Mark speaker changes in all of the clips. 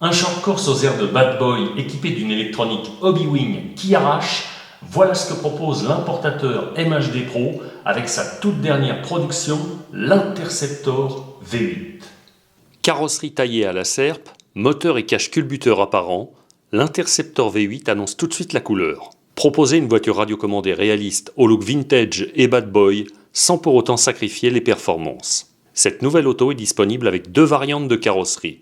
Speaker 1: Un short course aux airs de Bad Boy équipé d'une électronique Hobby-Wing qui arrache, voilà ce que propose l'importateur MHD Pro avec sa toute dernière production, l'Interceptor V8. Carrosserie taillée à la serpe, moteur et cache culbuteur apparent, l'Interceptor V8 annonce tout de suite la couleur. Proposer une voiture radiocommandée réaliste au look vintage et bad boy sans pour autant sacrifier les performances. Cette nouvelle auto est disponible avec deux variantes de carrosserie.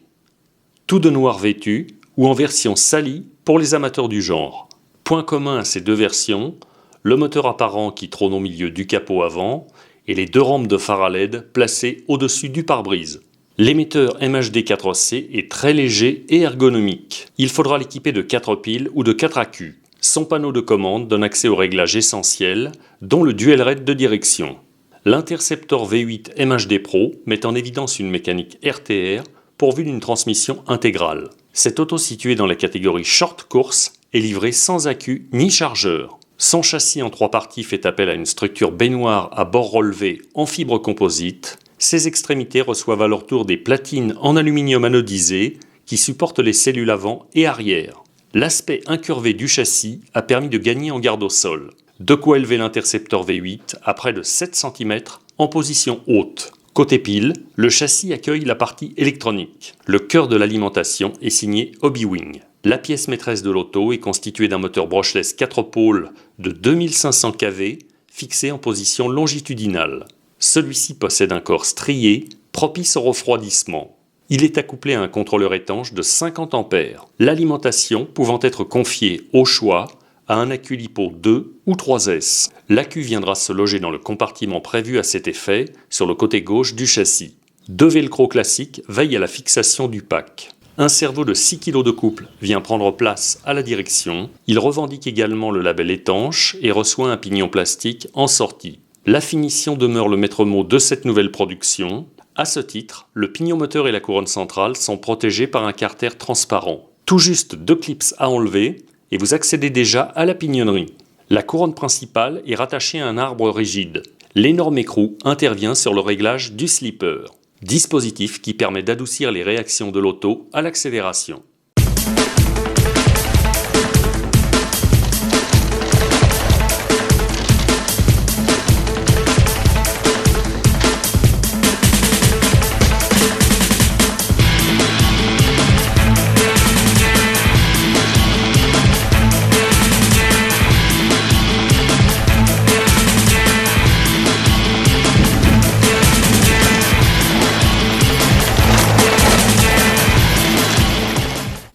Speaker 1: Tout de noir vêtu ou en version salie pour les amateurs du genre. Point commun à ces deux versions, le moteur apparent qui trône au milieu du capot avant et les deux rampes de phare à LED placées au-dessus du pare-brise. L'émetteur MHD 4C est très léger et ergonomique. Il faudra l'équiper de 4 piles ou de 4 accus. Son panneau de commande donne accès aux réglages essentiels, dont le dual rate de direction. L'Interceptor V8 MHD Pro met en évidence une mécanique RTR pourvue d'une transmission intégrale. Cette auto située dans la catégorie Short Course est livrée sans accu ni chargeur. Son châssis en 3 parties fait appel à une structure baignoire à bord relevé en fibre composite. Ses extrémités reçoivent à leur tour des platines en aluminium anodisé qui supportent les cellules avant et arrière. L'aspect incurvé du châssis a permis de gagner en garde au sol. De quoi élever l'Interceptor V8 à près de 7 cm en position haute. Côté pile, le châssis accueille la partie électronique. Le cœur de l'alimentation est signé Hobby-Wing. La pièce maîtresse de l'auto est constituée d'un moteur brushless 4 pôles de 2500 kV fixé en position longitudinale. Celui-ci possède un corps strié, propice au refroidissement. Il est accouplé à un contrôleur étanche de 50 A, l'alimentation pouvant être confiée au choix à un accu LiPo 2 ou 3S. L'accu viendra se loger dans le compartiment prévu à cet effet sur le côté gauche du châssis. Deux velcro classiques veillent à la fixation du pack. Un cerveau de 6 kg de couple vient prendre place à la direction. Il revendique également le label étanche et reçoit un pignon plastique en sortie. La finition demeure le maître mot de cette nouvelle production. À ce titre, le pignon moteur et la couronne centrale sont protégés par un carter transparent. Tout juste 2 clips à enlever et vous accédez déjà à la pignonnerie. La couronne principale est rattachée à un arbre rigide. L'énorme écrou intervient sur le réglage du slipper. Dispositif qui permet d'adoucir les réactions de l'auto à l'accélération.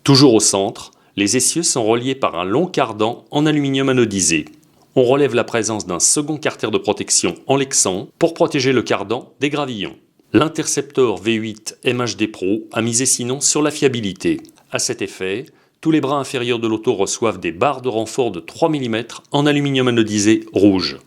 Speaker 1: Toujours au centre, les essieux sont reliés par un long cardan en aluminium anodisé. On relève la présence d'un second carter de protection en lexan pour protéger le cardan des gravillons. L'Interceptor V8 MHD Pro a misé sinon sur la fiabilité. À cet effet, tous les bras inférieurs de l'auto reçoivent des barres de renfort de 3 mm en aluminium anodisé rouge.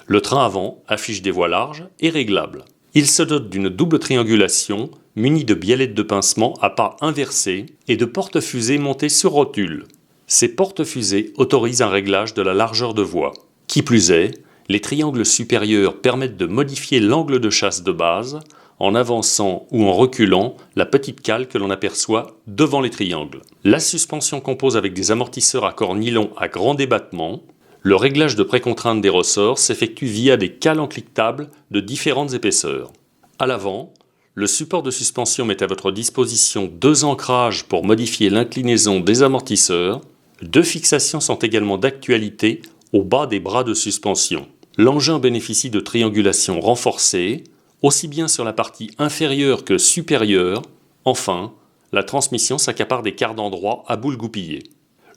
Speaker 1: Le train avant affiche des voies larges et réglables. Il se dote d'une double triangulation munie de biellettes de pincement à pas inversés et de porte-fusées montées sur rotule. Ces porte-fusées autorisent un réglage de la largeur de voie. Qui plus est, les triangles supérieurs permettent de modifier l'angle de chasse de base en avançant ou en reculant la petite cale que l'on aperçoit devant les triangles. La suspension compose avec des amortisseurs à corps nylon à grand débattement. Le réglage de précontrainte des ressorts s'effectue via des cales enclictables de différentes épaisseurs. À l'avant, le support de suspension met à votre disposition 2 ancrages pour modifier l'inclinaison des amortisseurs. 2 fixations sont également d'actualité au bas des bras de suspension. L'engin bénéficie de triangulation renforcée, aussi bien sur la partie inférieure que supérieure. Enfin, la transmission s'accapare des quarts d'endroit à boule goupillée.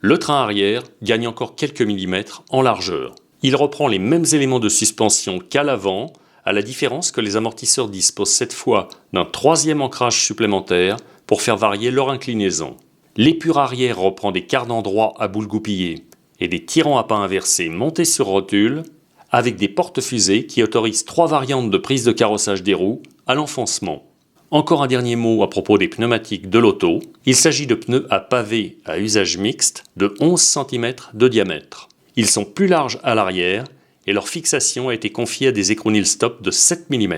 Speaker 1: Le train arrière gagne encore quelques millimètres en largeur. Il reprend les mêmes éléments de suspension qu'à l'avant, à la différence que les amortisseurs disposent cette fois d'un 3e ancrage supplémentaire pour faire varier leur inclinaison. L'épure arrière reprend des quarts d'endroit à boule goupillée et des tirants à pas inversés montés sur rotule, avec des porte-fusées qui autorisent 3 variantes de prise de carrossage des roues à l'enfoncement. Encore un dernier mot à propos des pneumatiques de l'auto. Il s'agit de pneus à pavé à usage mixte de 11 cm de diamètre. Ils sont plus larges à l'arrière et leur fixation a été confiée à des écrous Nilstop de 7 mm.